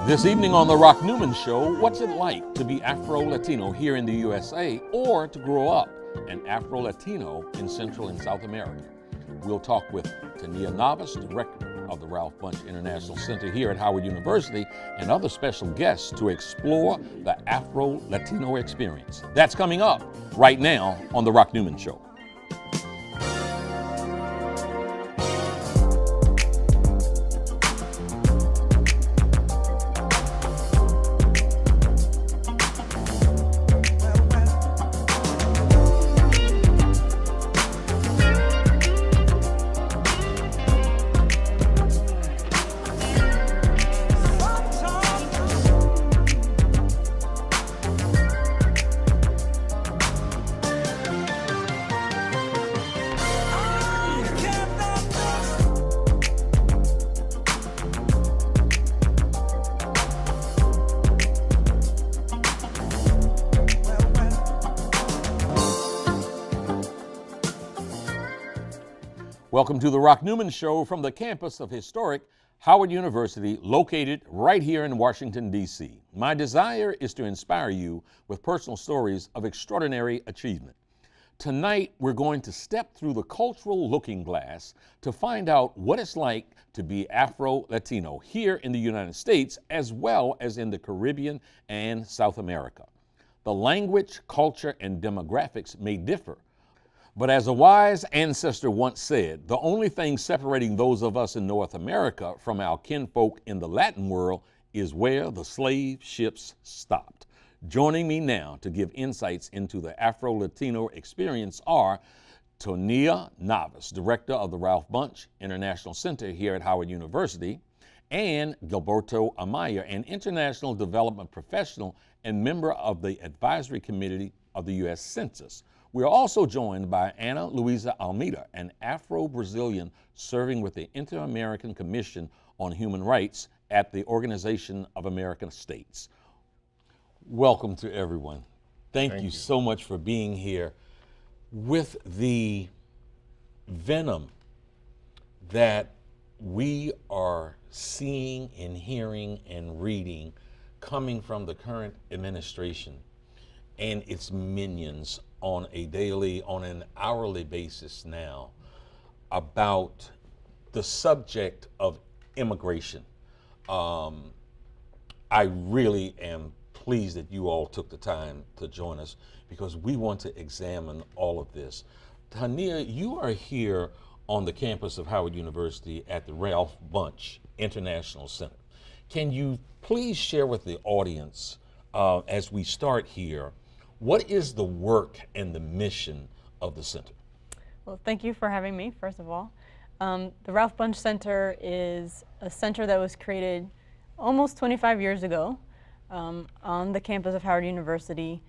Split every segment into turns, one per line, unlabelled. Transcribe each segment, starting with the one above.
This evening on The Rock Newman Show, what's it like to be Afro-Latino here in the USA or to grow up an Afro-Latino in Central and South America? We'll talk with Tonija Navas, director of the Ralph Bunche International Center here at Howard University, and other special guests to explore the Afro-Latino experience. That's coming up right now on The Rock Newman Show. Welcome to The Rock Newman Show from the campus of historic Howard University, located right here in Washington, D.C. My desire is to inspire you with personal stories of extraordinary achievement. Tonight, we're going to step through the cultural looking glass to find out what it's like to be Afro-Latino here in the United States, as well as in the Caribbean and South America. The language, culture, and demographics may differ, but as a wise ancestor once said, the only thing separating those of us in North America from our kinfolk in the Latin world is where the slave ships stopped. Joining me now to give insights into the Afro-Latino experience are Tonija Navas, director of the Ralph Bunche International Center here at Howard University, and Gilberto Amaya, an international development professional and member of the advisory committee of the U.S. Census. We are also joined by Ana Luiza Almeida, an Afro-Brazilian serving with the Inter-American Commission on Human Rights at the Organization of American States. Welcome to everyone. Thank you so much for being here. With the venom that we are seeing and hearing and reading coming from the current administration and its minions on a daily, on an hourly basis now about the subject of immigration. I really am pleased that you all took the time to join us because we want to examine all of this. Tonija, you are here on the campus of Howard University at the Ralph Bunche International Center. Can you please share with the audience, as we start here, what is the work and the mission of the center?
Well, thank you for having me, first of all. The Ralph Bunche Center is a center that was created almost 25 years ago on the campus of Howard University,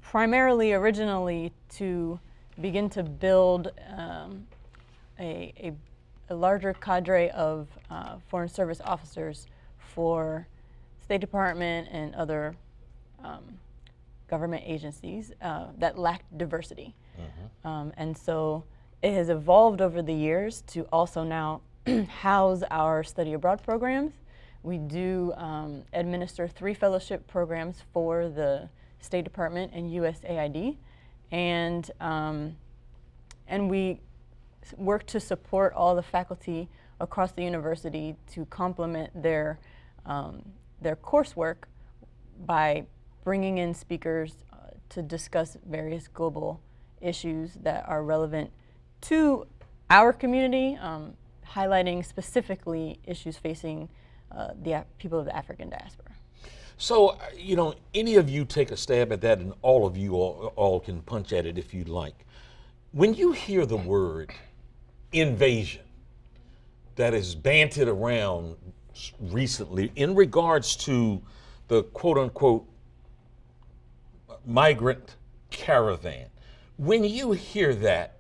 primarily originally to begin to build a larger cadre of Foreign Service officers for State Department and other government agencies that lacked diversity. And so it has evolved over the years to also now house our study abroad programs. We do administer 3 fellowship programs for the State Department and USAID, and we work to support all the faculty across the university to complement their coursework by bringing in speakers to discuss various global issues that are relevant to our community, highlighting specifically issues facing the people of the African diaspora.
So, you know, any of you take a stab at that, and all of you all can punch at it if you'd like. When you hear the word invasion that is banted around recently in regards to the quote-unquote migrant caravan, when you hear that,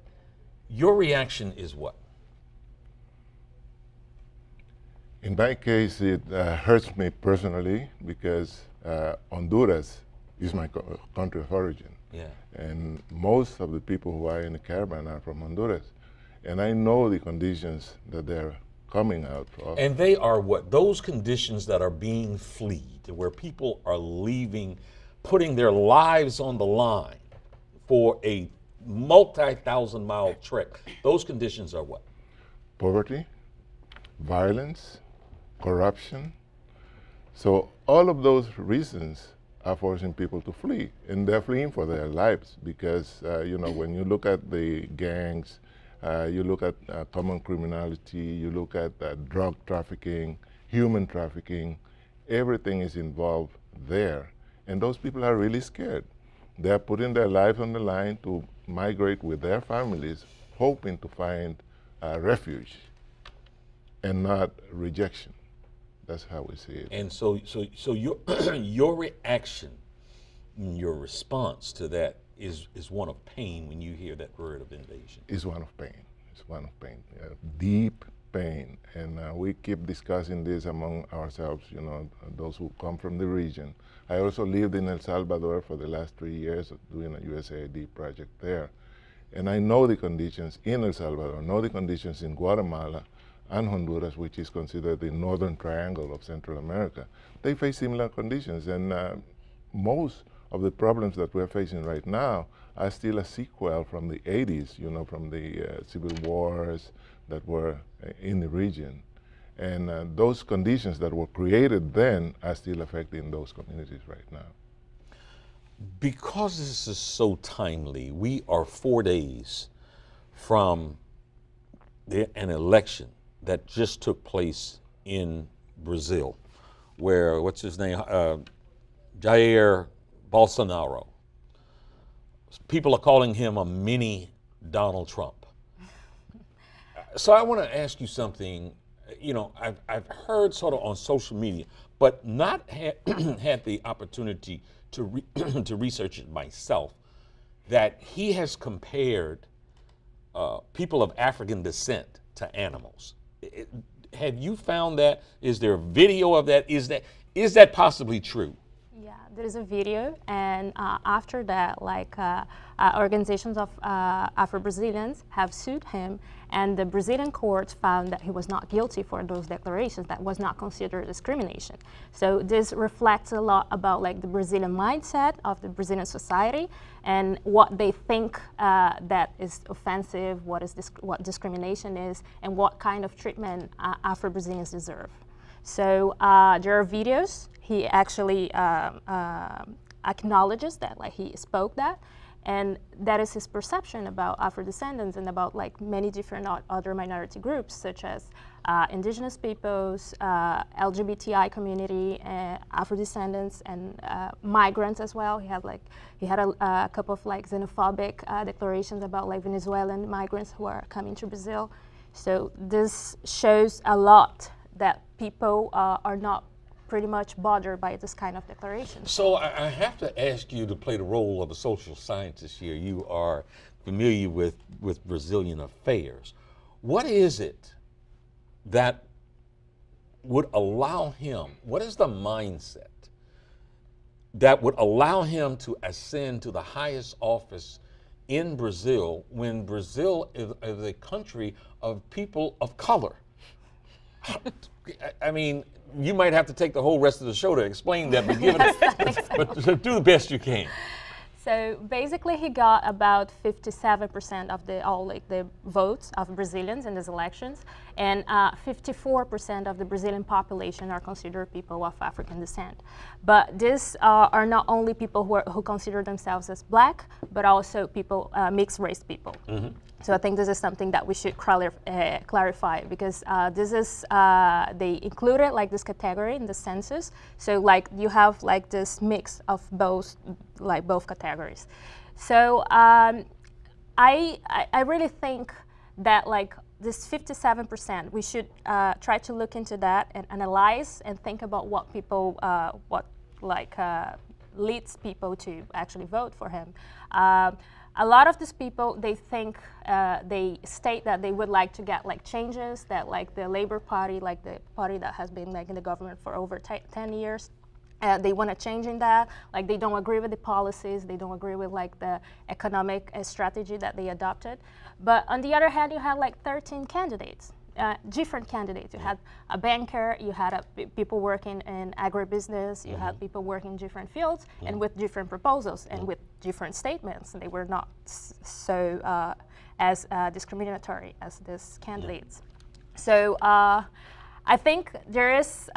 your reaction is what?
In my case, it hurts me personally because Honduras is my country of origin.
Yeah.
And most of the people who are in the caravan are from Honduras. And I know the conditions that they're coming out of.
And they are what? Those conditions that are being fleed, where people are leaving, putting their lives on the line for a multi-thousand-mile trek. Those conditions are what?
Poverty, violence, corruption. So all of those reasons are forcing people to flee, and they're fleeing for their lives because, you know, when you look at the gangs, you look at common criminality, you look at drug trafficking, human trafficking, everything is involved there. And those people are really scared. They're putting their lives on the line to migrate with their families, hoping to find refuge and not rejection. That's how we see it.
And so your your reaction, your response to that is one of pain when you hear that word of invasion.
It's one of pain. It's one of pain, deep pain. And we keep discussing this among ourselves, you know, those who come from the region. I also lived in El Salvador for the last 3 years doing a USAID project there. And I know the conditions in El Salvador, know the conditions in Guatemala and Honduras, which is considered the northern triangle of Central America. They face similar conditions, and most of the problems that we're facing right now are still a sequel from the 80s, you know, from the civil wars that were in the region. And those conditions that were created then are still affecting those communities right now.
Because this is so timely, we are 4 days from an election that just took place in Brazil, where, what's his name, Jair Bolsonaro. People are calling him a mini Donald Trump. So I want to ask you something. You know, I've heard sort of on social media, but not had the opportunity to to research it myself, that he has compared people of African descent to animals. Have you found that? Is there a video of that? Is that possibly true?
Yeah, there is a video, and after that, like organizations of Afro-Brazilians have sued him, and the Brazilian courts found that he was not guilty for those declarations. That was not considered discrimination. So this reflects a lot about like the Brazilian mindset of the Brazilian society and what they think that is offensive, what discrimination is, and what kind of treatment Afro-Brazilians deserve. So there are videos. He actually acknowledges that, like he spoke that, and that is his perception about Afro-descendants and about like many different other minority groups, such as indigenous peoples, LGBTI community, Afro-descendants, and migrants as well. He had a couple of like xenophobic declarations about like Venezuelan migrants who are coming to Brazil. So this shows a lot that people are not pretty much bothered by this kind of declaration.
So I have to ask you to play the role of a social scientist here. You are familiar with Brazilian affairs. What is it that would allow him, what is the mindset that would allow him to ascend to the highest office in Brazil when Brazil is a country of people of color? I mean, you might have to take the whole rest of the show to explain that, but do the best you can.
So basically, he got about 57% of the votes of Brazilians in these elections, and 54% of the Brazilian population are considered people of African descent. But these are not only people who consider themselves as black, but also people, mixed race people. Mm-hmm. So I think this is something that we should clarify, because this is, they included like this category in the census. So like you have like this mix of both categories. So I really think that like this 57%, we should try to look into that and analyze and think about what people, leads people to actually vote for him. A lot of these people, they think, they state that they would like to get like changes, that like the Labor Party, like the party that has been like in the government for over 10 years, they want to change in that. Like they don't agree with the policies, they don't agree with like the economic strategy that they adopted. But on the other hand, you have like 13 candidates. different candidates. You had a banker, you had people working in agribusiness, you had people working in different fields and with different proposals and with different statements. And they were not so as discriminatory as these candidates. So I think there is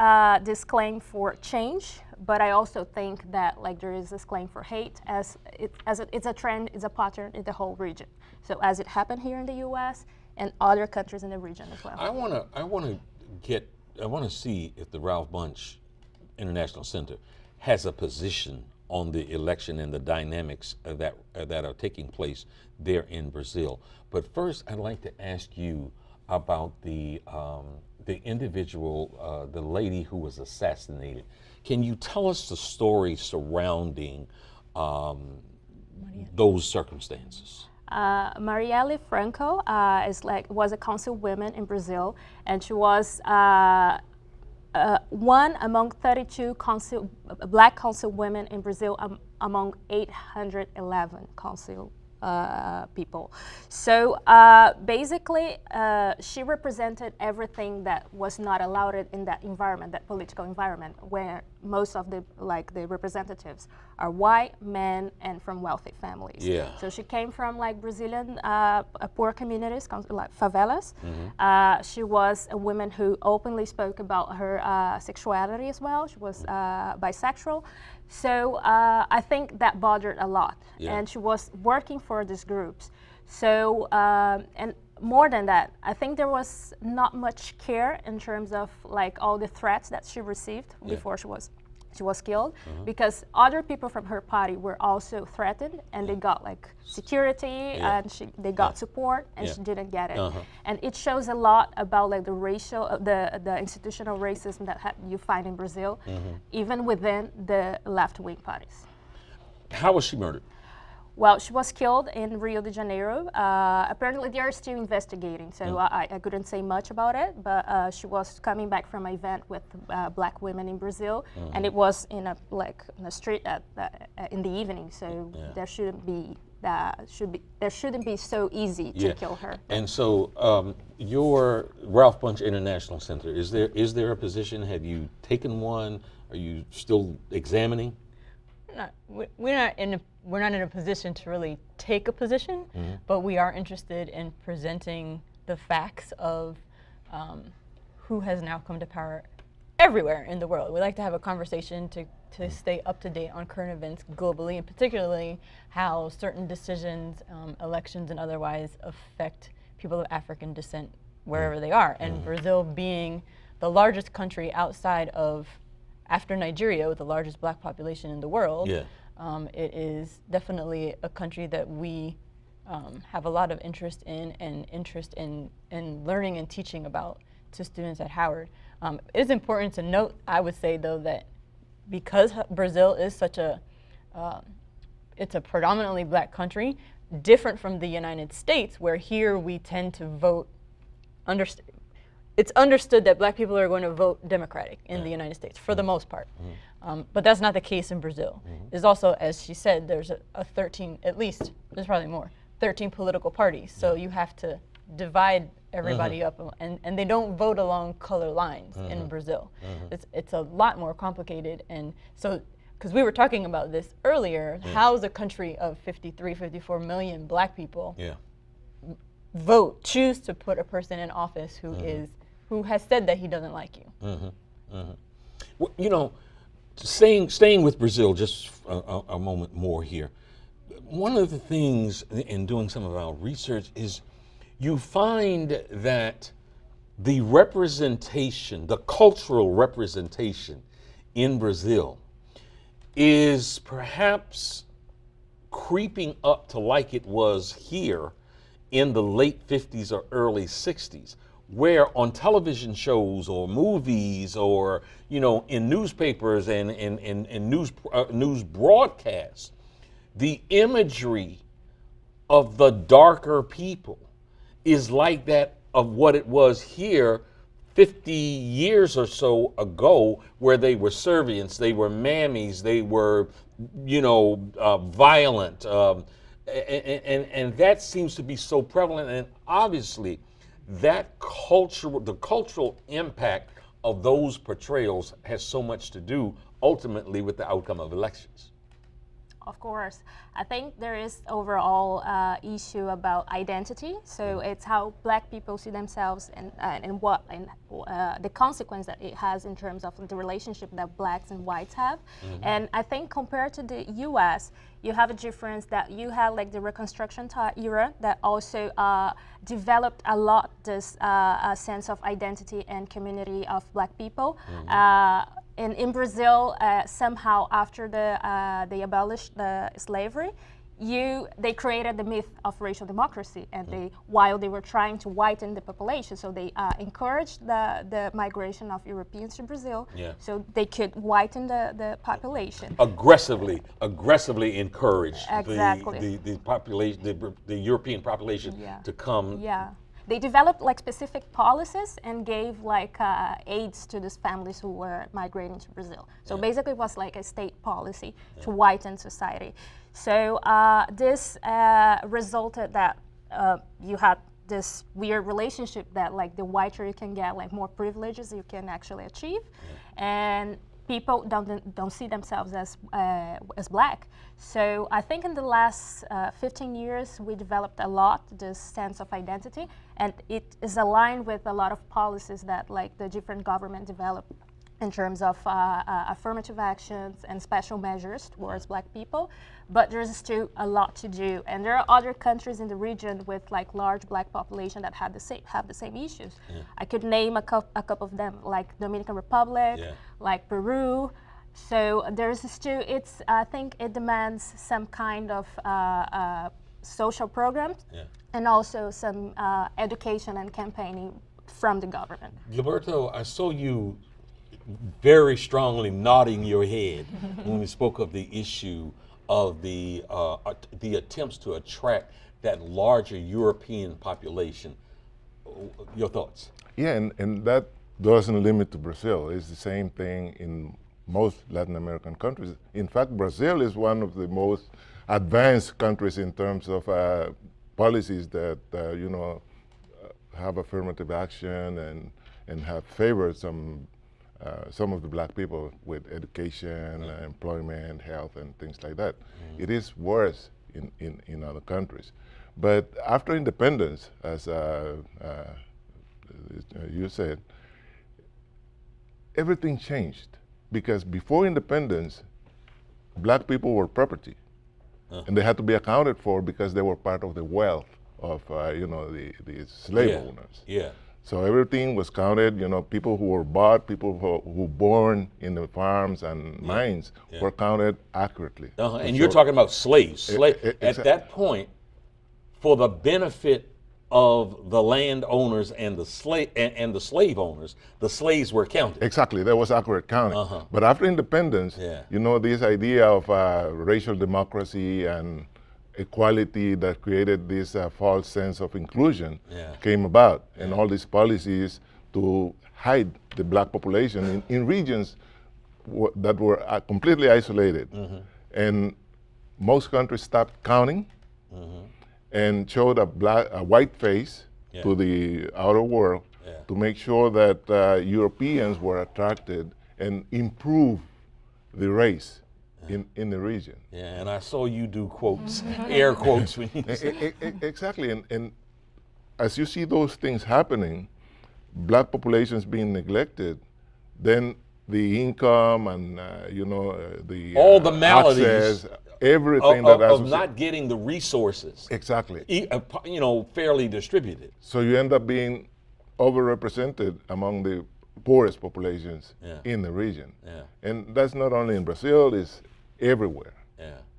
this claim for change, but I also think that like there is this claim for hate as it's a trend, it's a pattern in the whole region. So as it happened here in the U.S. and other countries in the region as well.
I want to see if the Ralph Bunche International Center has a position on the election and the dynamics that are taking place there in Brazil. But first, I'd like to ask you about the individual, the lady who was assassinated. Can you tell us the story surrounding those circumstances?
Marielle Franco was a councilwoman in Brazil, and she was one among 32 black councilwomen in Brazil among 811 council people. So basically, she represented everything that was not allowed in that environment, that political environment, where most of the representatives are white men and from wealthy families.
Yeah.
So she came from like Brazilian poor communities, like favelas. She was a woman who openly spoke about her sexuality as well. She was bisexual. So I think that bothered a lot.
Yeah.
And she was working for these groups. So, and more than that, I think there was not much care in terms of like all the threats that she received before she was killed, because other people from her party were also threatened, and they got like security and they got support, and she didn't get it. And it shows a lot about like the racial, the institutional racism that you find in Brazil, even within the left-wing parties.
How was she murdered?
Well, she was killed in Rio de Janeiro. Apparently, they are still investigating, so I couldn't say much about it. But she was coming back from an event with black women in Brazil, and it was in a street in the evening. So there shouldn't be so easy to kill her.
And so, your Ralph Bunche International Center, is there a position? Have you taken one? Are you still examining?
We're not in a position to really take a position, but we are interested in presenting the facts of who has now come to power everywhere in the world. We like to have a conversation to stay up to date on current events globally, and particularly how certain decisions, elections and otherwise, affect people of African descent wherever they are. And Brazil being the largest country outside of, after Nigeria, with the largest black population in the world, it is definitely a country that we have a lot of interest in, and interest in learning and teaching about to students at Howard. It is important to note, I would say though, that because Brazil is such it's a predominantly black country, different from the United States, where here we tend to vote, it's understood that black people are going to vote Democratic in the United States for the most part. But that's not the case in Brazil. There's also, as she said, there's a 13, at least, there's probably more, 13 political parties. So you have to divide everybody up, and they don't vote along color lines in Brazil. It's a lot more complicated. And so, because we were talking about this earlier, how's a country of 53, 54 million black people choose to put a person in office who has said that he doesn't like you?
Well, you know, staying with Brazil just a moment more here. One of the things in doing some of our research is you find that the representation, the cultural representation in Brazil is perhaps creeping up to like it was here in the late 50s or early 60s, where on television shows or movies or, you know, in newspapers and news broadcasts, the imagery of the darker people is like that of what it was here 50 years or so ago, where they were servients, they were mammies, they were, you know, violent, and that seems to be so prevalent. And obviously, the cultural impact of those portrayals has so much to do ultimately with the outcome of elections.
Of course. I think there is overall issue about identity. So it's how Black people see themselves and the consequence that it has in terms of the relationship that Blacks and Whites have. And I think compared to the U.S., you have a difference that you had like the Reconstruction era that also developed a lot this sense of identity and community of Black people. In Brazil, somehow after they abolished the slavery, they created the myth of racial democracy, and while they were trying to whiten the population, so they encouraged the migration of Europeans to Brazil, so they could whiten the population.
Aggressively encouraged
Exactly.
the population, the European population to come.
Yeah. They developed like specific policies and gave like aids to these families who were migrating to Brazil. So basically it was like a state policy to whiten society. So this resulted that you had this weird relationship that like the whiter you can get, like more privileges you can actually achieve. And people don't see themselves as Black. So I think in the last 15 years we developed a lot this sense of identity, and it is aligned with a lot of policies that like the different government developed in terms of affirmative actions and special measures towards Black people. But there's still a lot to do, and there are other countries in the region with like large Black population that have the same issues. I could name a couple of them, like Dominican Republic, like Peru. So there's still, I think it demands some kind of social programs and also some education and campaigning from the government.
Gilberto, I saw you very strongly nodding your head when we spoke of the issue of the attempts to attract that larger European population. Your thoughts?
Yeah, and that doesn't limit to Brazil. It's the same thing in most Latin American countries. In fact, Brazil is one of the most advanced countries in terms of policies that have affirmative action and have favored some of the Black people with education, employment, health, and things like that. It is worse in other countries. But after independence, as you said, everything changed. Because before independence, Black people were property. And they had to be accounted for because they were part of the wealth of the slave owners. So everything was counted, people who were bought, people who born in the farms and mines were counted accurately.
And you're talking about slaves. At that point, for the benefit of the landowners and the slave owners, the slaves were counted.
Exactly, that was accurate counting. But after independence, this idea of racial democracy and equality that created this false sense of inclusion came about, and all these policies to hide the Black population in regions that were completely isolated. And most countries stopped counting and showed a white face to the outer world to make sure that Europeans were attracted and improve the race in the region.
And I saw you do quotes, air quotes. When you said.
Exactly, and as you see those things happening, Black populations being neglected, then the income and
all the maladies,
access, everything
of not getting the resources.
Exactly.
Fairly distributed.
So you end up being overrepresented among the poorest populations in the region. And that's not only in Brazil, it's everywhere.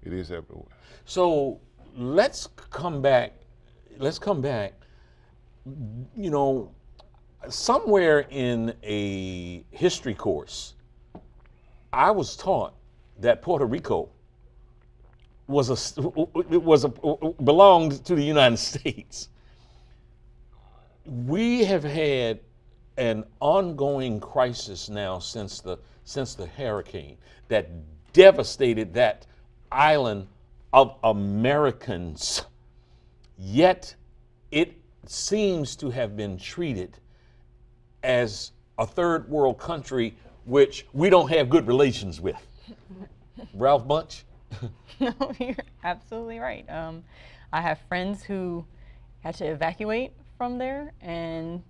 It is everywhere.
So let's come back. Somewhere in a history course, I was taught that Puerto Rico belonged to the United States. We have had an ongoing crisis now since the hurricane that devastated that island of Americans. Yet seems to have been treated as a third world country which we don't have good relations with. Ralph Bunche?
No, you're absolutely right. I have friends who had to evacuate from there and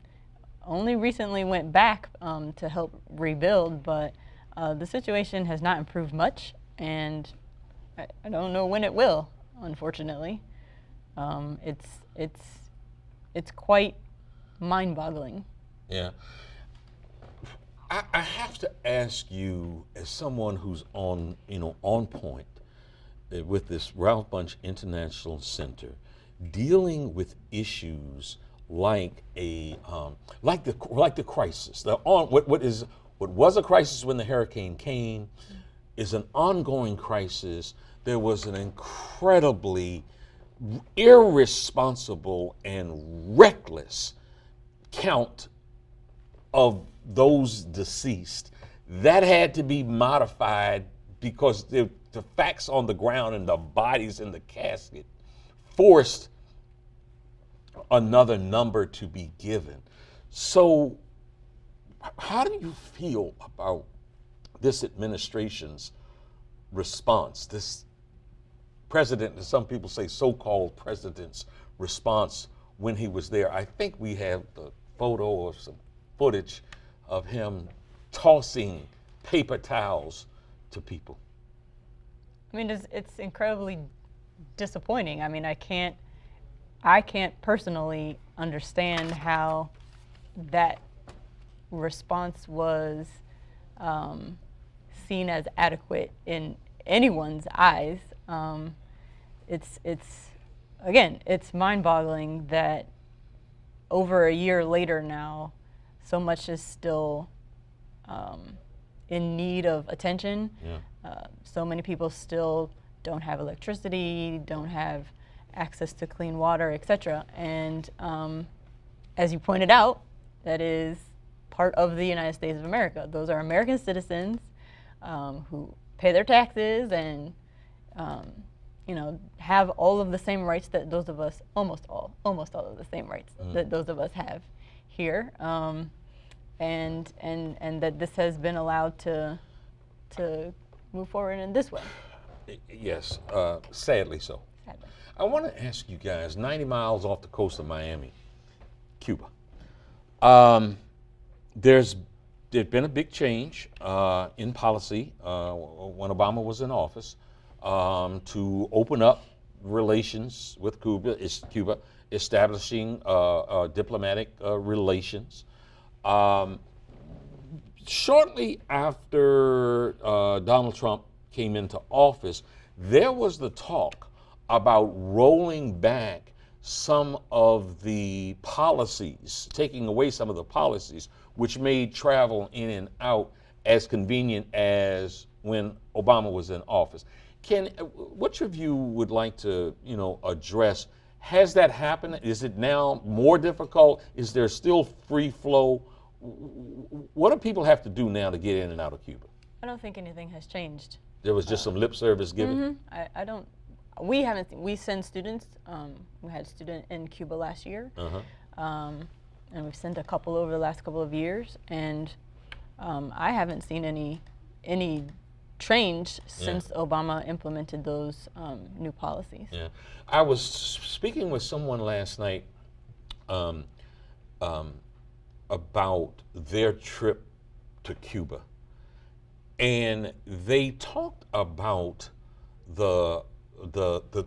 only recently went back to help rebuild, but the situation has not improved much, and I don't know when it will, unfortunately. It's quite mind-boggling.
Yeah. I have to ask you, as someone who's on point with this Ralph Bunche International Center, dealing with issues like the crisis, what was a crisis when the hurricane came is an ongoing crisis. There was an incredibly irresponsible and reckless count of those deceased. That had to be modified because the facts on the ground and the bodies in the casket forced another number to be given. So how do you feel about this administration's response, this president, as some people say, so-called president's response when he was there? I think we have the photo or some footage of him tossing paper towels to people.
I mean, it's incredibly disappointing. I mean, I can't personally understand how that response was seen as adequate in anyone's eyes. It's mind-boggling that over a year later now, so much is still in need of attention.
Yeah.
So many people still don't have electricity, don't have access to clean water, etc. And as you pointed out, that is part of the United States of America. Those are American citizens who pay their taxes and have all of the same rights that those of us, almost all of the same rights that those of us have here, and that this has been allowed to move forward in this way.
Yes, sadly so.
Sadly.
I want to ask you guys, 90 miles off the coast of Miami, Cuba, there's been a big change in policy when Obama was in office to open up relations with Cuba, establishing diplomatic relations. Shortly after Donald Trump came into office, there was the talk about rolling back some of the policies, taking away some of the policies which made travel in and out as convenient as when Obama was in office. What's your view would like to, address? Has that happened? Is it now more difficult? Is there still free flow? What do people have to do now to get in and out of Cuba?
I don't think anything has changed.
There was just some lip service given?
I don't. We haven't. We send students. We had a student in Cuba last year, and we've sent a couple over the last couple of years, and I haven't seen any change since Obama implemented those new policies.
Yeah, I was speaking with someone last night about their trip to Cuba, and they talked about the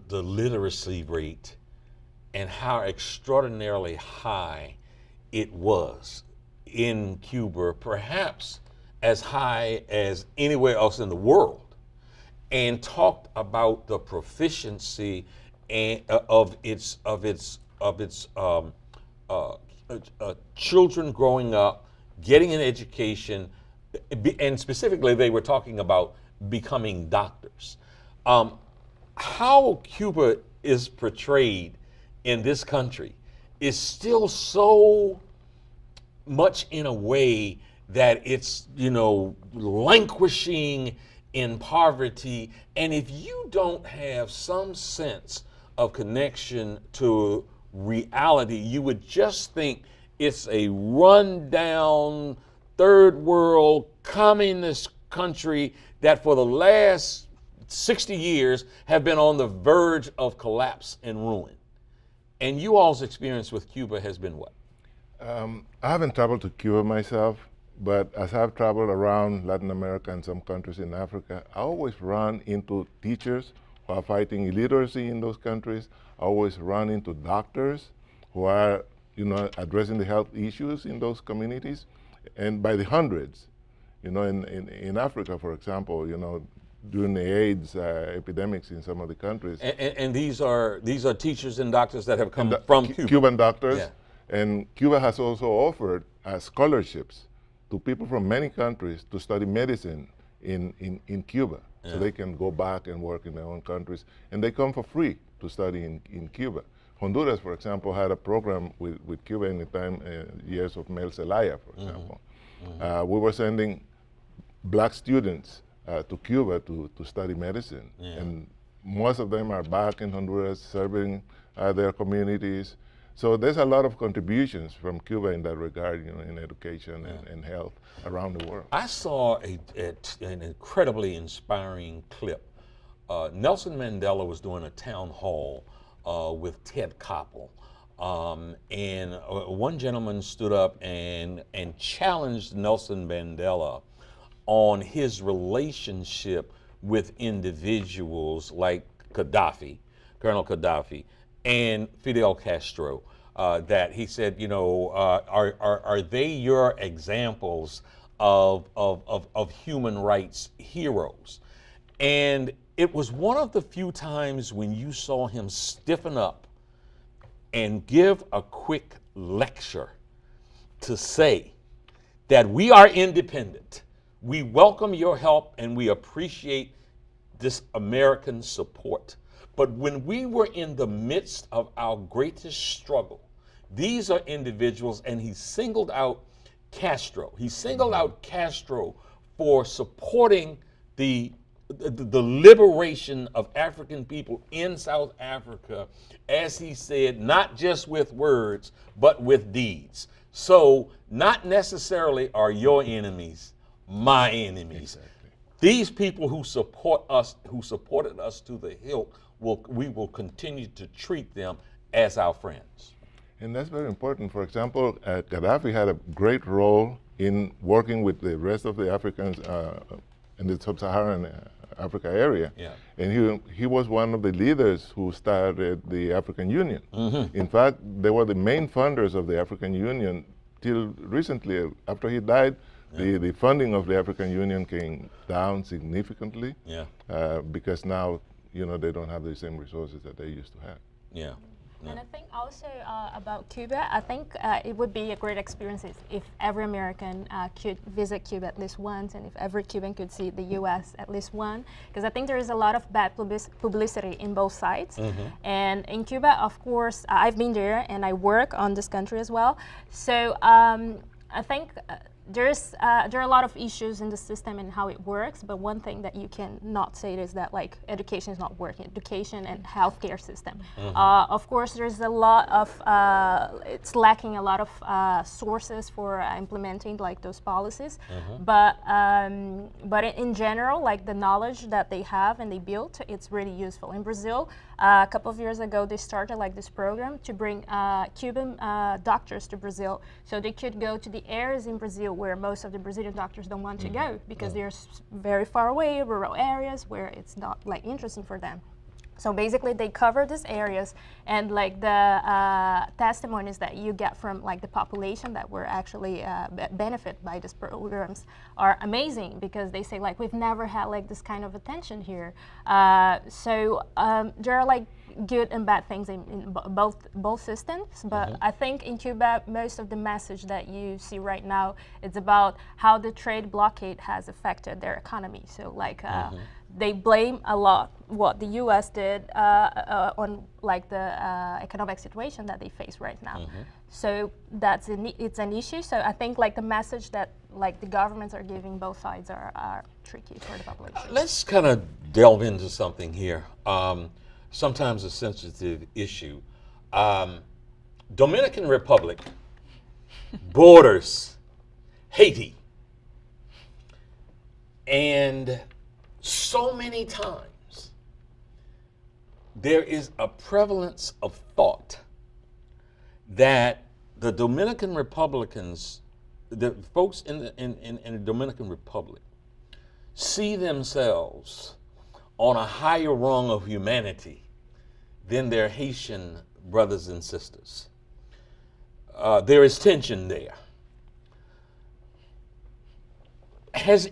literacy rate and how extraordinarily high it was in Cuba, perhaps as high as anywhere else in the world, and talked about the proficiency and of its children growing up, getting an education, and specifically they were talking about becoming doctors. How Cuba is portrayed in this country is still so much in a way that it's, languishing in poverty. And if you don't have some sense of connection to reality, you would just think it's a rundown, third world, communist country that for the last 60 years have been on the verge of collapse and ruin. And you all's experience with Cuba has been what?
I haven't traveled to Cuba myself, but as I've traveled around Latin America and some countries in Africa, I always run into teachers who are fighting illiteracy in those countries. I always run into doctors who are, addressing the health issues in those communities, and by the hundreds. In Africa, for example, during the AIDS epidemics in some of the countries.
And these are teachers and doctors that have come from Cuba.
Cuban doctors.
Yeah.
And Cuba has also offered scholarships to people from many countries to study medicine in Cuba.
Yeah.
So they can go back and work in their own countries. And they come for free to study in Cuba. Honduras, for example, had a program with Cuba in the years of Mel Zelaya, for example. We were sending black students to Cuba to study medicine.
Yeah.
And most of them are back in Honduras serving their communities. So there's a lot of contributions from Cuba in that regard, in education and health around the world.
I saw an incredibly inspiring clip. Nelson Mandela was doing a town hall with Ted Koppel. And one gentleman stood up and challenged Nelson Mandela on his relationship with individuals like Gaddafi, Colonel Gaddafi, and Fidel Castro. That he said, are they your examples of human rights heroes? And it was one of the few times when you saw him stiffen up and give a quick lecture to say that we are independent. We welcome your help and we appreciate this American support. But when we were in the midst of our greatest struggle, these are individuals, and he singled out Castro. He singled out Castro for supporting the liberation of African people in South Africa, as he said, not just with words, but with deeds. So not necessarily are your enemies my enemies.
Exactly.
These people who support us, who supported us to the hilt, we will continue to treat them as our friends.
And that's very important. For example, Gaddafi had a great role in working with the rest of the Africans in the sub-Saharan Africa area.
Yeah.
And he was one of the leaders who started the African Union. Mm-hmm. In fact, they were the main funders of the African Union till recently. After he died, the funding of the African Union came down significantly.
Yeah.
Because now, they don't have the same resources that they used to have.
Yeah. Yeah.
And I think also about Cuba, I think it would be a great experience if every American could visit Cuba at least once, and if every Cuban could see the U.S. at least once, because I think there is a lot of bad publicity in both sides. Mm-hmm. And in Cuba, of course, I've been there and I work on this country as well. So I think there are a lot of issues in the system and how it works, but one thing that you cannot say is that education is not working, education and healthcare system. Mm-hmm. Of course, there's a lot of, it's lacking a lot of sources for implementing those policies, mm-hmm. but in general, the knowledge that they have and they built, it's really useful. In Brazil, a couple of years ago, they started this program to bring Cuban doctors to Brazil, so they could go to the areas in Brazil where most of the Brazilian doctors don't want to go because they're very far away, rural areas where it's not interesting for them. So basically, they cover these areas, and the testimonies that you get from the population that were actually benefit by these programs are amazing, because they say we've never had this kind of attention here. So there are good and bad things in both systems, but I think in Cuba, most of the message that you see right now is about how the trade blockade has affected their economy. So they blame a lot what the U.S. did on the economic situation that they face right now. Mm-hmm. So it's an issue. So I think the message that the governments are giving both sides are tricky for the population.
Let's kind of delve into something here. Sometimes a sensitive issue. Dominican Republic borders Haiti. And so many times there is a prevalence of thought that the Dominican Republicans, the folks in the Dominican Republic, see themselves on a higher rung of humanity than their Haitian brothers and sisters. There is tension there.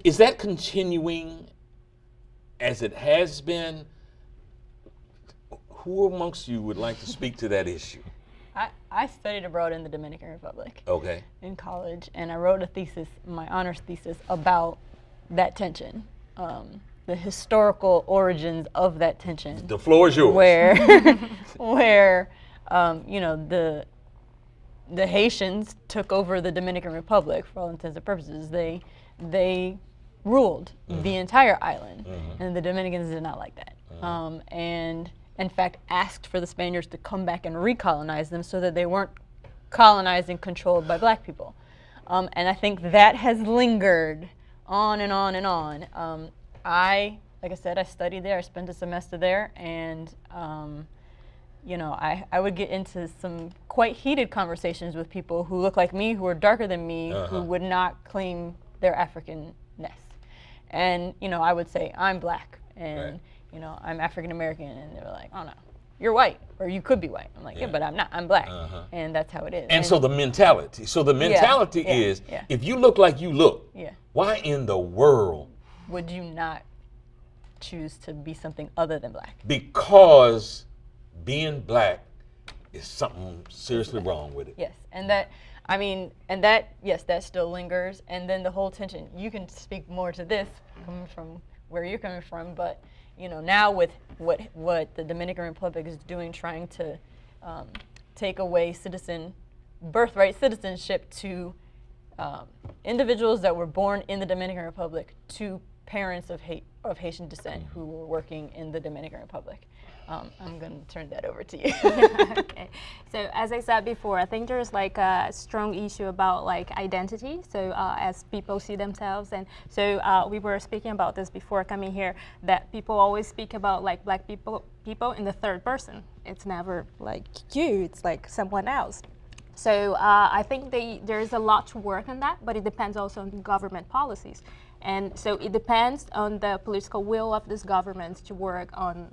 Is that continuing as it has been? Who amongst you would like to speak to that issue?
I studied abroad in the Dominican Republic.
Okay.
In college, and I wrote a thesis, my honors thesis, about that tension, the historical origins of that tension.
The floor is yours.
Where you know, the Haitians took over the Dominican Republic for all intents and purposes. They ruled the entire island, and the Dominicans did not like that. And in fact, asked for the Spaniards to come back and recolonize them so that they weren't colonized and controlled by black people. And I think that has lingered on and on and on. Like I said, I studied there. I spent a semester there, and you know, I would get into some quite heated conversations with people who look like me, who are darker than me, who would not claim their Africanness. And you know, I would say I'm black, and you know, I'm African American, and they were like, oh no, you're white, or you could be white. I'm like, yeah, but I'm not, I'm black. And that's how it is.
And so the mentality, is, if you look like you look, why in the world
would you not choose to be something other than black?
Because being black is something seriously wrong with it.
Yes, and that, I mean, and that, yes, that still lingers. And then the whole tension, you can speak more to this coming from where you're coming from, but you know, now with what the Dominican Republic is doing, trying to take away birthright citizenship to individuals that were born in the Dominican Republic to parents of Haitian descent who were working in the Dominican Republic. I'm going to turn that over to you.
Okay. So as I said before, I think there's like a strong issue about like identity. So as people see themselves, and so we were speaking about this before coming here, that people always speak about like black people in the third person. It's never like you, it's like someone else. So I think there's a lot to work on that, but it depends also on government policies. And so it depends on the political will of this government to work on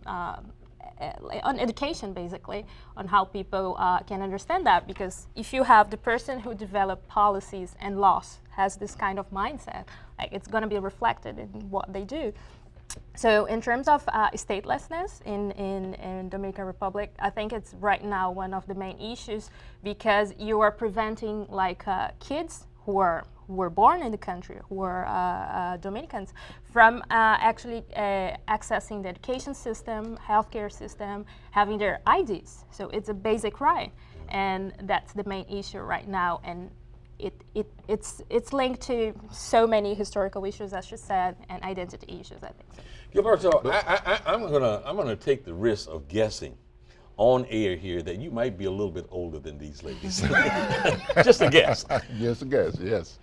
education, basically, on how people can understand that. Because if you have the person who developed policies and laws has this kind of mindset, like it's going to be reflected in what they do. So in terms of statelessness in Dominican Republic, I think it's right now one of the main issues, because you are preventing like kids who were born in the country, who are Dominicans, from actually accessing the education system, healthcare system, having their IDs. So it's a basic right, and that's the main issue right now. And it's linked to so many historical issues, as you said, and identity issues, I think. So.
Gilberto, I'm gonna take the risk of guessing on air here that you might be a little bit older than these ladies. Just a guess.
Just a guess, yes.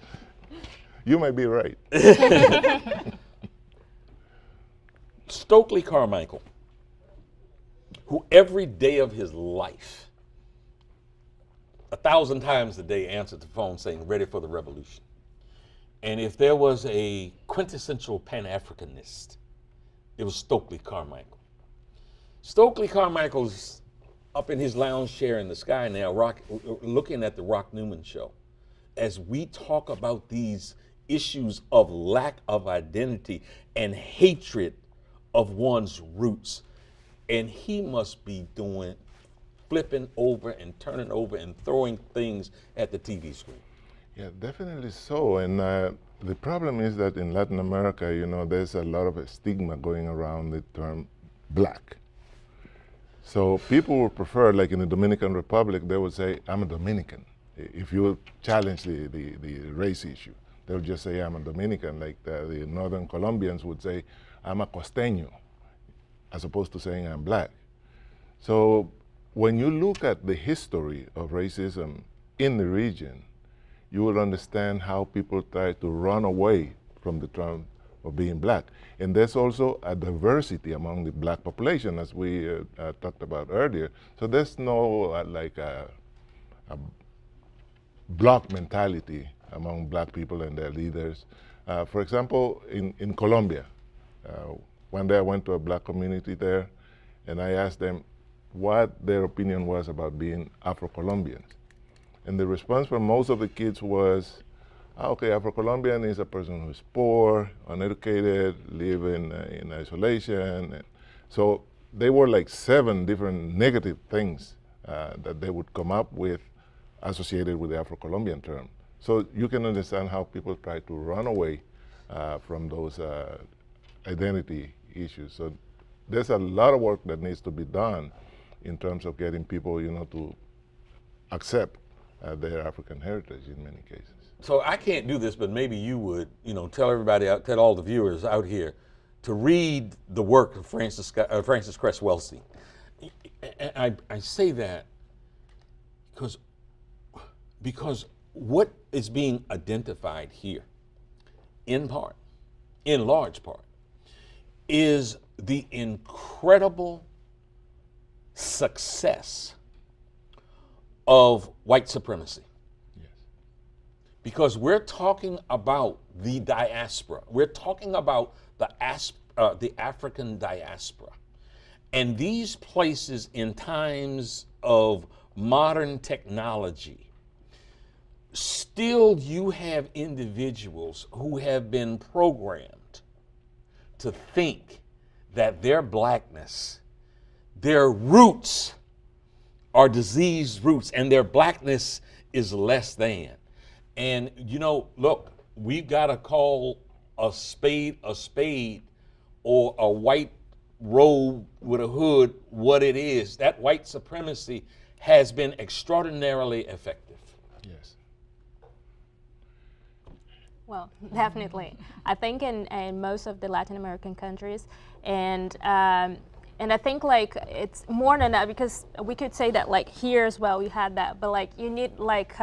You might be right.
Stokely Carmichael, who every day of his life, 1,000 times a day, answered the phone saying, ready for the revolution. And if there was a quintessential Pan-Africanist, it was Stokely Carmichael. Stokely Carmichael's up in his lounge chair in the sky now, looking at the Rock Newman show. As we talk about these issues of lack of identity and hatred of one's roots, and he must be flipping over and turning over and throwing things at the TV screen.
Yeah, definitely so. And the problem is that in Latin America, you know, there's a lot of stigma going around the term black. So people would prefer, like in the Dominican Republic, they would say, I'm a Dominican. If you challenge the race issue, they would just say, I'm a Dominican. Like the Northern Colombians would say, I'm a costeño, as opposed to saying I'm black. So when you look at the history of racism in the region, you will understand how people try to run away from the term of being black. And there's also a diversity among the black population, as we talked about earlier. So there's no like a block mentality among black people and their leaders. For example, in Colombia, one day I went to a black community there, and I asked them what their opinion was about being Afro-Colombians. And the response from most of the kids was, okay, Afro-Colombian is a person who's poor, uneducated, live in isolation. And so they were like 7 different negative things that they would come up with associated with the Afro-Colombian term. So you can understand how people try to run away from those identity issues. So there's a lot of work that needs to be done in terms of getting people, to accept their African heritage in many cases.
So I can't do this, but maybe you would, tell everybody, tell all the viewers out here to read the work of Frances Cress Welsing. And I say that because what is being identified here, in large part, is the incredible success of white supremacy.
Yes.
Because we're talking about the diaspora. We're talking about the African diaspora. And these places in times of modern technology, still you have individuals who have been programmed to think that their blackness, their roots are diseased roots, and their blackness is less than. And look, we've got to call a spade, or a white robe with a hood what it is. That white supremacy has been extraordinarily effective.
Yes.
Well, definitely. I think in most of the Latin American countries, and I think like it's more than that, because we could say that like here as well we had that, but like you need like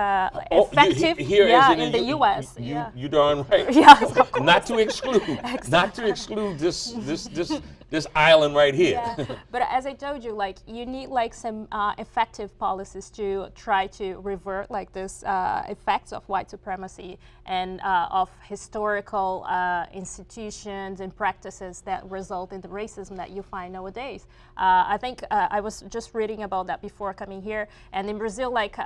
effective in the U.S.
You darn right.
Yes, of course.
Not to exclude, not to exclude this island right here.
Yeah. But as I told you, like you need like some effective policies to try to revert like this effects of white supremacy and of historical institutions and practices that result in the racism that you find nowadays. I think I was just reading about that before coming here, and in Brazil, like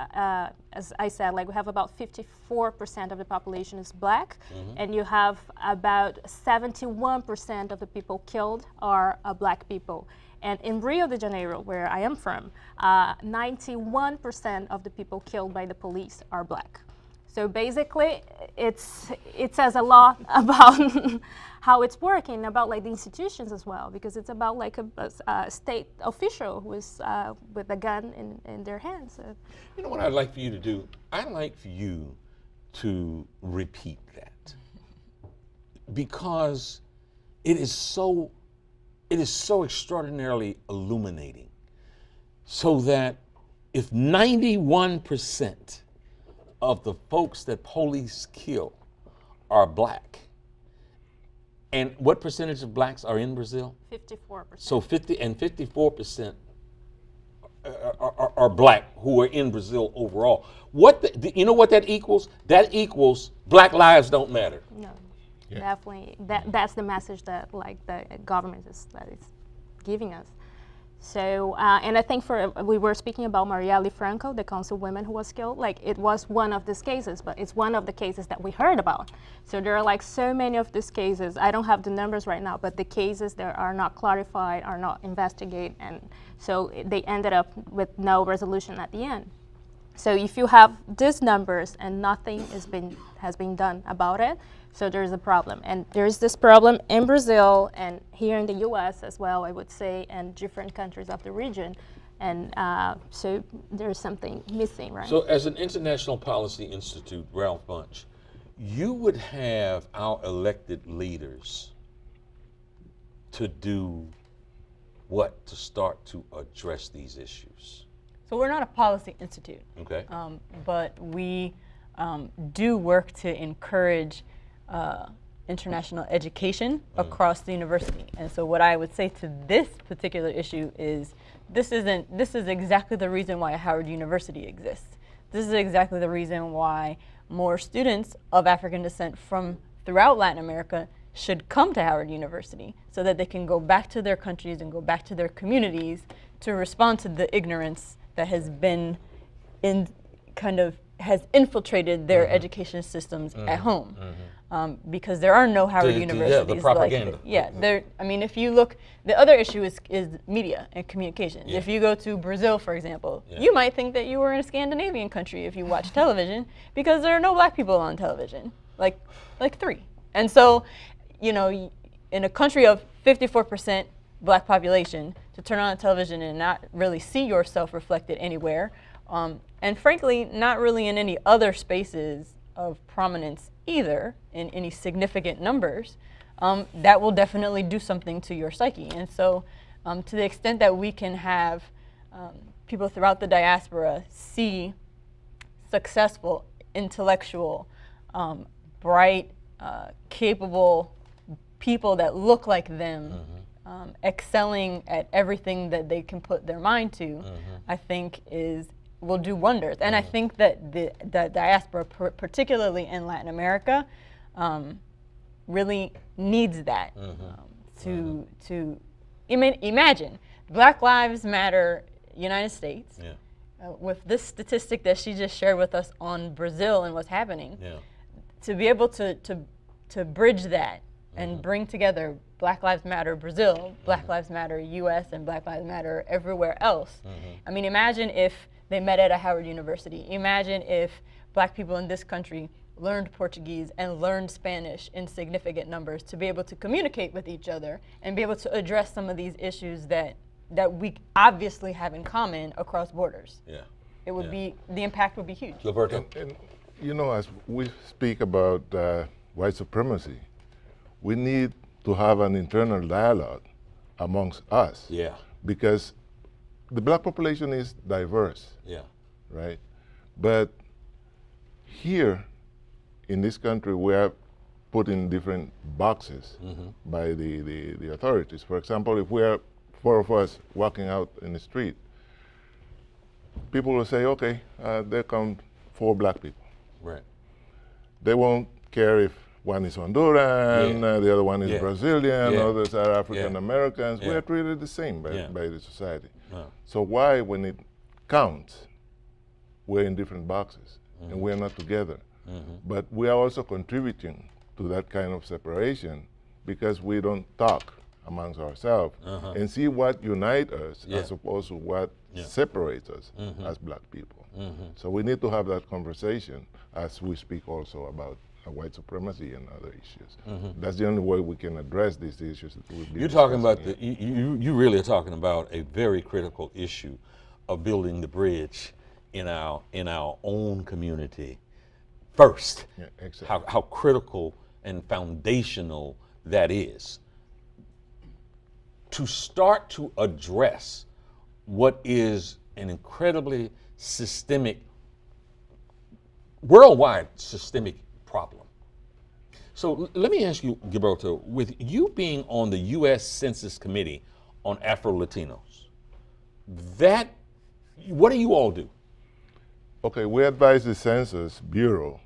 as I said, like we have about 54% of the population is black, and you have about 71% of the people killed are black people. And in Rio de Janeiro, where I am from, 91% of the people killed by the police are black. So basically, it says a lot about how it's working, about like the institutions as well, because it's about like a state official who is with a gun in their hands. So.
You know what I'd like for you to do? I'd like for you to repeat that, because it is so extraordinarily illuminating, so that if 91% of the folks that police kill are black, and what percentage of blacks are in Brazil?
54%.
So 54% are black who are in Brazil overall. You know what that equals? That equals Black lives don't matter.
No, definitely. That's the message that like the government is giving us. So, and I think we were speaking about Marielle Franco, the councilwoman who was killed. Like it was one of these cases, but it's one of the cases that we heard about. So there are like so many of these cases. I don't have the numbers right now, but the cases that are not clarified, are not investigated, and so they ended up with no resolution at the end. So if you have these numbers and nothing has been done about it, so there's a problem. And there's this problem in Brazil and here in the US as well, I would say, and different countries of the region. And so there's something missing, right?
So as an International Policy Institute, Ralph Bunche, you would have our elected leaders to do what to start to address these issues?
So we're not a policy institute.
Okay.
But we do work to encourage international education across the university. And so what I would say to this particular issue is this is exactly the reason why Howard University exists. This is exactly the reason why more students of African descent from throughout Latin America should come to Howard University so that they can go back to their countries and go back to their communities to respond to the ignorance that has been has infiltrated their education systems at home. Because there are no Howard universities.
Yeah, the propaganda.
I mean, if you look, the other issue is media and communications.
Yeah.
If you go to Brazil, for example, you might think that you were in a Scandinavian country if you watch television, because there are no black people on television, like 3. And so, you know, in a country of 54% black population, to turn on a television and not really see yourself reflected anywhere, and frankly, not really in any other spaces of prominence either, in any significant numbers, that will definitely do something to your psyche. And so to the extent that we can have people throughout the diaspora see successful, intellectual, bright, capable people that look like them, excelling at everything that they can put their mind to, I think will do wonders. And I think that the diaspora, particularly in Latin America, really needs that. Imagine Black Lives Matter United States, with this statistic that she just shared with us on Brazil and what's happening, to be able to bridge that and bring together Black Lives Matter Brazil, Black Lives Matter US, and Black Lives Matter everywhere else. I mean, imagine if they met at a Howard University. Imagine if black people in this country learned Portuguese and learned Spanish in significant numbers to be able to communicate with each other and be able to address some of these issues that we obviously have in common across borders. It would be, the impact would be huge.
Gilberto?
And you know, as we speak about white supremacy, we need to have an internal dialogue amongst us. Because the black population is diverse, right? But here in this country, we are put in different boxes by the authorities. For example, if we are 4 of us walking out in the street, people will say, okay, there come 4 black people. They won't care if one is Honduran, the other one is Brazilian, others are African Americans. We are treated the same by the society. So why, when it counts, we're in different boxes and we're not together? But we are also contributing to that kind of separation because we don't talk amongst ourselves and see what unites us as opposed to what separates us as black people. So we need to have that conversation as we speak also about white supremacy and other issues. That's the only way we can address these issues.
You're talking about you really are talking about a very critical issue of building the bridge in our own community first.
Exactly.
How critical and foundational that is. To start to address what is an incredibly systemic, worldwide systemic problem. So let me ask you, Gilberto, with you being on the U.S. Census Committee on Afro-Latinos, what do you all do?
Okay, we advise the Census Bureau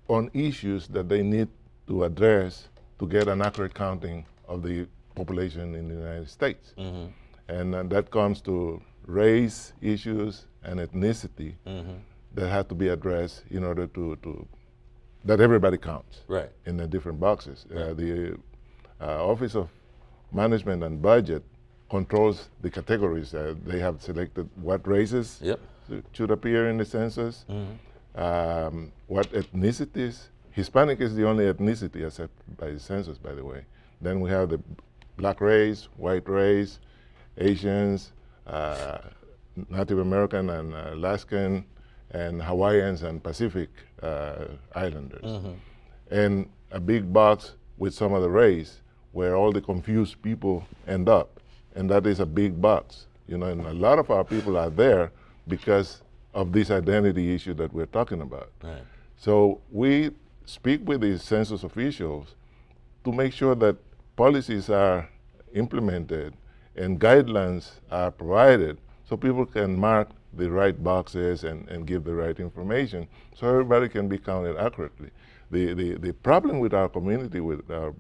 on issues that they need to address to get an accurate counting of the population in the United States. And that comes to race issues and ethnicity that have to be addressed in order to that everybody counts in the different boxes. The Office of Management and Budget controls the categories. They have selected what races should appear in the census, what ethnicities. Hispanic is the only ethnicity accepted by the census, by the way. Then we have the black race, white race, Asians, Native American and Alaskan, and Hawaiians and Pacific Islanders. And a big box with some of the race where all the confused people end up. And that is a big box you know, and a lot of our people are there because of this identity issue that we're talking about.
Right.
So we speak with the census officials to make sure that policies are implemented and guidelines are provided so people can mark the right boxes and give the right information so everybody can be counted accurately. The problem with our community, with our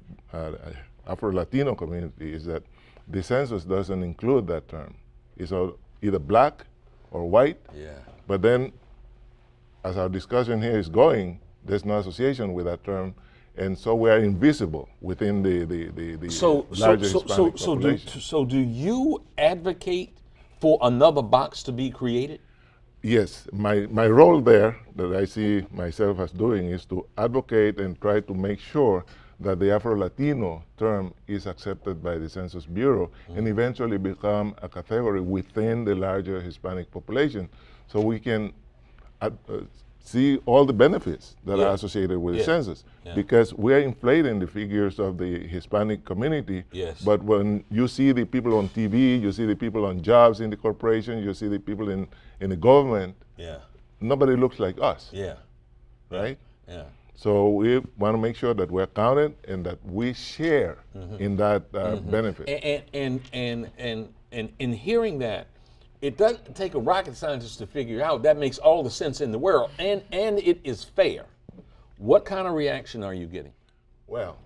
Afro-Latino community, is that the census doesn't include that term. It's either black or white,
Yeah.
but then as our discussion here is going, there's no association with that term, and so we are invisible within the larger Hispanic population.
So do you advocate for another box to be created?
Yes, my role there that I see myself as doing is to advocate and try to make sure that the Afro-Latino term is accepted by the Census Bureau and eventually become a category within the larger Hispanic population so we can see all the benefits that are associated with the census. Because we are inflating the figures of the Hispanic community, but when you see the people on TV, you see the people on jobs in the corporation, you see the people in the government, nobody looks like us, right?
Yeah.
So we want to make sure that we're counted and that we share in that benefit.
And in hearing that, it doesn't take a rocket scientist to figure out. That makes all the sense in the world, and it is fair. What kind of reaction are you getting?
Well,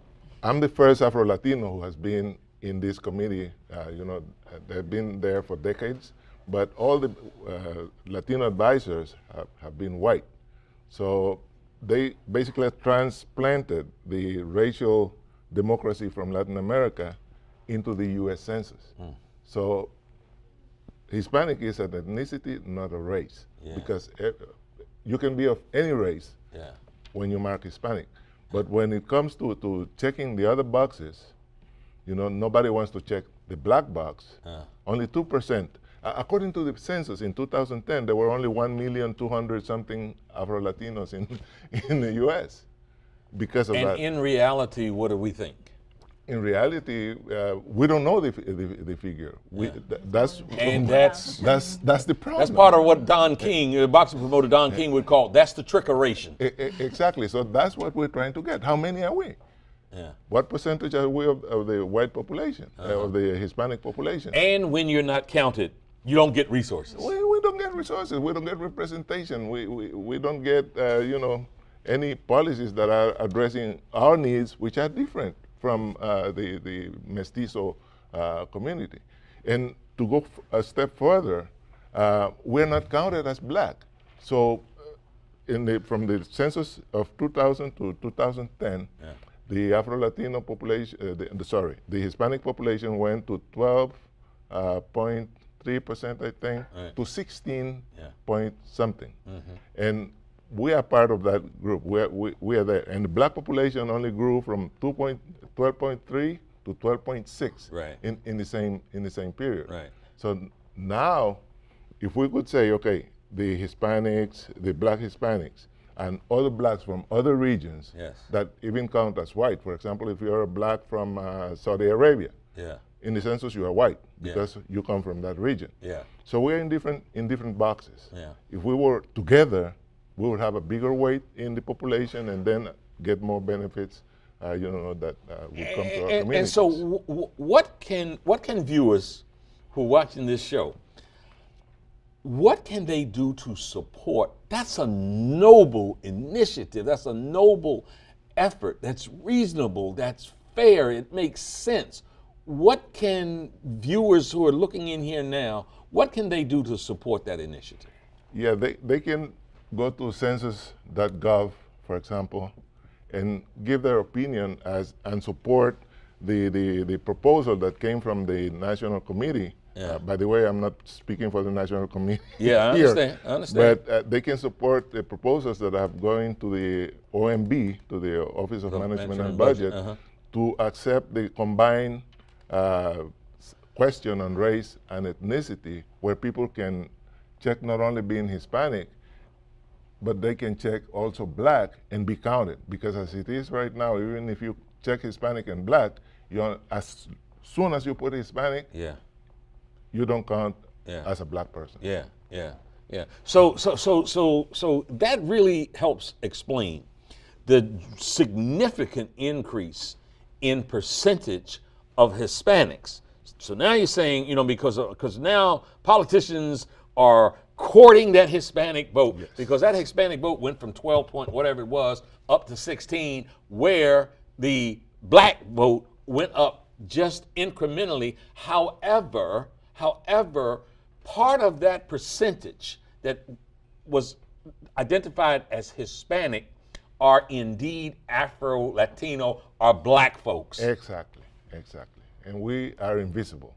I'm the first Afro-Latino who has been in this committee. You know, they've been there for decades, but all the Latino advisors have been white. So they basically transplanted the racial democracy from Latin America into the U.S. Census. So Hispanic is an ethnicity, not a race, because you can be of any race when you mark Hispanic. But when it comes to checking the other boxes, you know, nobody wants to check the black box. Only 2%. According to the census in 2010, there were only 1,200,000-something Afro-Latinos in the U.S. because of that.
And in reality, what do we think?
In reality, we don't know the figure. That's the problem.
That's part of what Don King, the boxing promoter Don King, would call that's the trickeration.
Exactly. So that's what we're trying to get. How many are we? What percentage are we of the white population, of the Hispanic population?
And when you're not counted, you don't get resources.
We don't get resources. We don't get representation. We don't get you know, any policies that are addressing our needs, which are different from the mestizo community. And to go a step further, we're not counted as black. So from the census of 2000 to 2010, the Afro-Latino population, the Hispanic population went to 12.3%, I think, to 16 point something. And we are part of that group. We are there. And the black population only grew from 12.3 to 12.6 in the same period. So now, if we could say, okay, the Hispanics, the black Hispanics, and other blacks from other regions that even count as white. For example, if you're a black from Saudi Arabia, in the census you are white because you come from that region. So we're in different boxes. If we were together, we would have a bigger weight in the population and then get more benefits, you know, that would come to our community.
And so, what can viewers who are watching this show? What can they do to support? That's a noble initiative. That's a noble effort. That's reasonable. That's fair. It makes sense. What can viewers who are looking in here now, what can they do to support that initiative?
Yeah, they can go to census.gov, for example, and give their opinion and support the proposal that came from the National Committee. By the way, I'm not speaking for the National Committee.
I understand. I understand.
But they can support the proposals that have going to the OMB, to the Office of Management and Budget, to accept the combined question on race and ethnicity, where people can check not only being Hispanic, but they can check also black and be counted. Because as it is right now, even if you check Hispanic and black, as soon as you put Hispanic, you don't count
Yeah.
as a black person.
Yeah, yeah, yeah. So that really helps explain the significant increase in percentage of Hispanics. So now you're saying, you know, because now politicians are courting that Hispanic vote,
Yes.
because that Hispanic vote went from 12 point whatever it was up to 16, where the black vote went up just incrementally. However, part of that percentage that was identified as Hispanic are indeed Afro-Latino or black folks.
Exactly, exactly. And we are invisible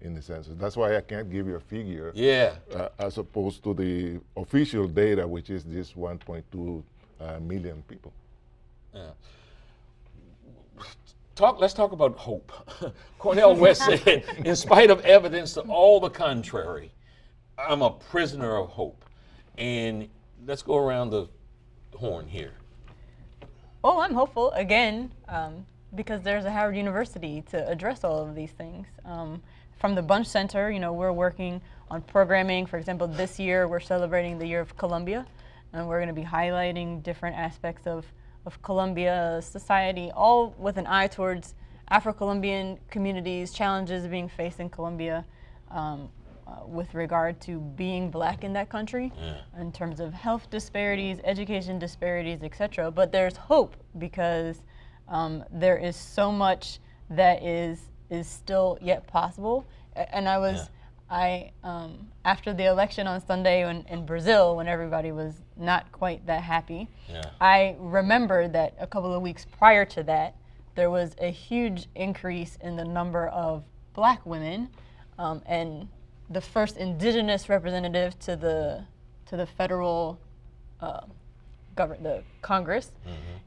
in the census. That's why I can't give you a figure.
Yeah.
As opposed to the official data, which is this 1.2 million people.
Yeah. Let's talk about hope. Cornel West said, in spite of evidence to all the contrary, I'm a prisoner of hope. And let's go around the horn here.
Oh, I'm hopeful again, because there's a Howard University to address all of these things. From the Bunche Center, you know, we're working on programming. For example, this year we're celebrating the Year of Columbia, and we're going to be highlighting different aspects of Columbia society, all with an eye towards Afro-Colombian communities, challenges being faced in Colombia with regard to being black in that country, in terms of health disparities, education disparities, etc. But there's hope, because there is so much that is still yet possible. And after the election on Sunday in Brazil, when everybody was not quite that happy, I remember that a couple of weeks prior to that, there was a huge increase in the number of black women, and the first indigenous representative to the federal the Congress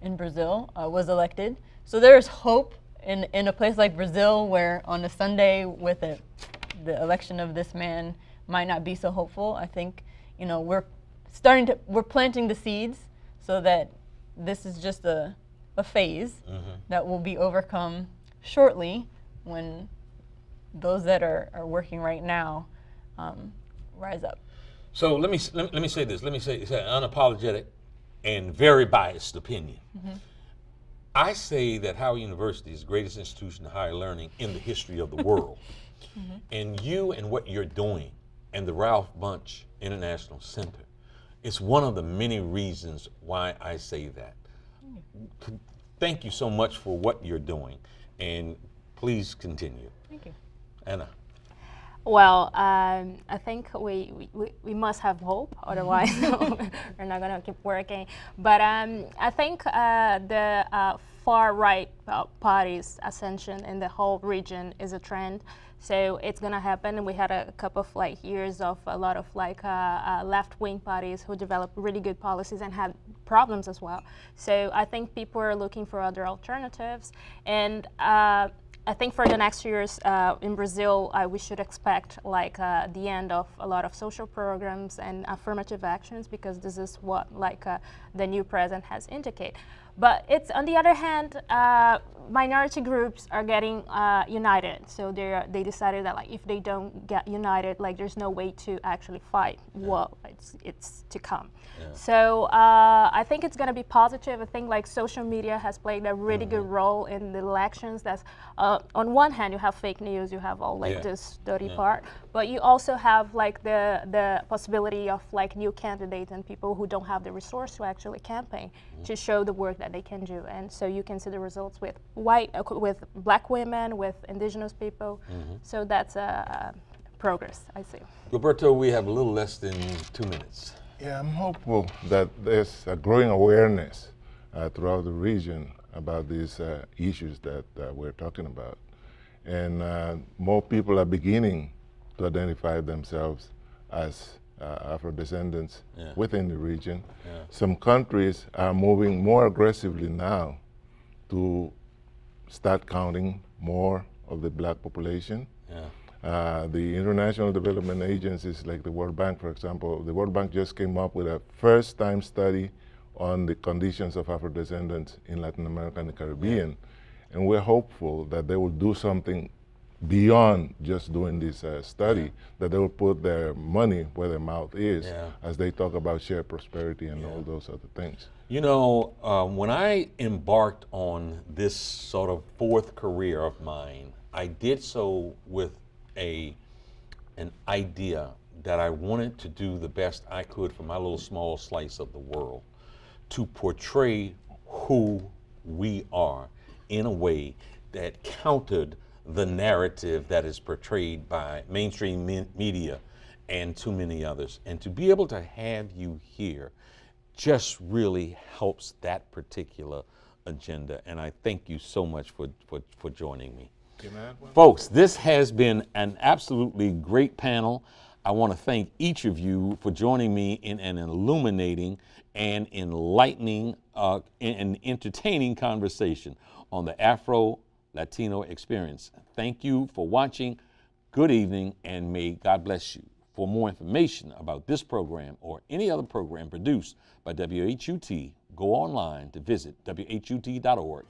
in Brazil was elected. So there's hope in a place like Brazil, where on a Sunday with the election of this man might not be so hopeful. I think, you know, we're planting the seeds so that this is just a phase that will be overcome shortly, when those that are working right now rise up.
So let me say this. Let me say unapologetic and very biased opinion. I say that Howard University is the greatest institution of higher learning in the history of the world. And you and what you're doing and the Ralph Bunche International Center is one of the many reasons why I say that. Thank you so much for what you're doing, and please continue.
Thank you.
Anna.
Well, I think we must have hope, otherwise we're not going to keep working. But I think the far-right party's ascension in the whole region is a trend. So it's going to happen. And we had a couple of years of a lot of left-wing parties who developed really good policies and had problems as well. So I think people are looking for other alternatives. And I think for the next years in Brazil, we should expect the end of a lot of social programs and affirmative actions, because this is what the new president has indicated. But it's, on the other hand, minority groups are getting united. So they decided that if they don't get united, there's no way to actually fight what it's to come. So I think it's going to be positive. I think social media has played a really good role in the elections. That's on one hand, you have fake news, you have all this dirty part, but you also have the possibility of new candidates and people who don't have the resource to actually campaign to show the work that they can do. And so you can see the results with with black women, with indigenous people. So that's progress, I see.
Gilberto, we have a little less than 2 minutes.
Yeah, I'm hopeful that there's a growing awareness throughout the region about these issues that we're talking about. And more people are beginning to identify themselves as Afro-descendants within the region. Some countries are moving more aggressively now to start counting more of the black population. The international development agencies like the World Bank, for example, the World Bank just came up with a first-time study on the conditions of Afro-descendants in Latin America and the Caribbean. And we're hopeful that they will do something beyond just doing this study, that they will put their money where their mouth is as they talk about shared prosperity and all those other things.
You know, when I embarked on this sort of fourth career of mine, I did so with an idea that I wanted to do the best I could for my little small slice of the world, to portray who we are in a way that countered the narrative that is portrayed by mainstream media and too many others. And to be able to have you here just really helps that particular agenda. And I thank you so much for joining me.
Can I add one?
Folks, this has been an absolutely great panel. I want to thank each of you for joining me in an illuminating and enlightening and entertaining conversation on the Afro-Latino experience. Thank you for watching. Good evening, and may God bless you. For more information about this program or any other program produced by WHUT, go online to visit WHUT.org.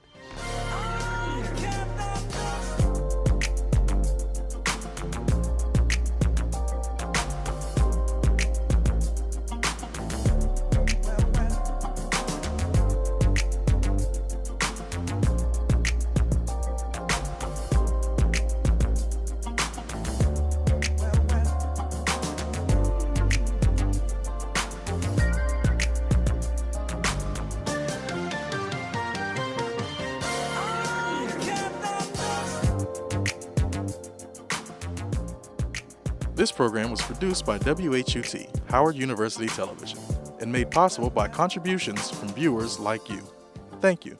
This program was produced by WHUT, Howard University Television, and made possible by contributions from viewers like you. Thank you.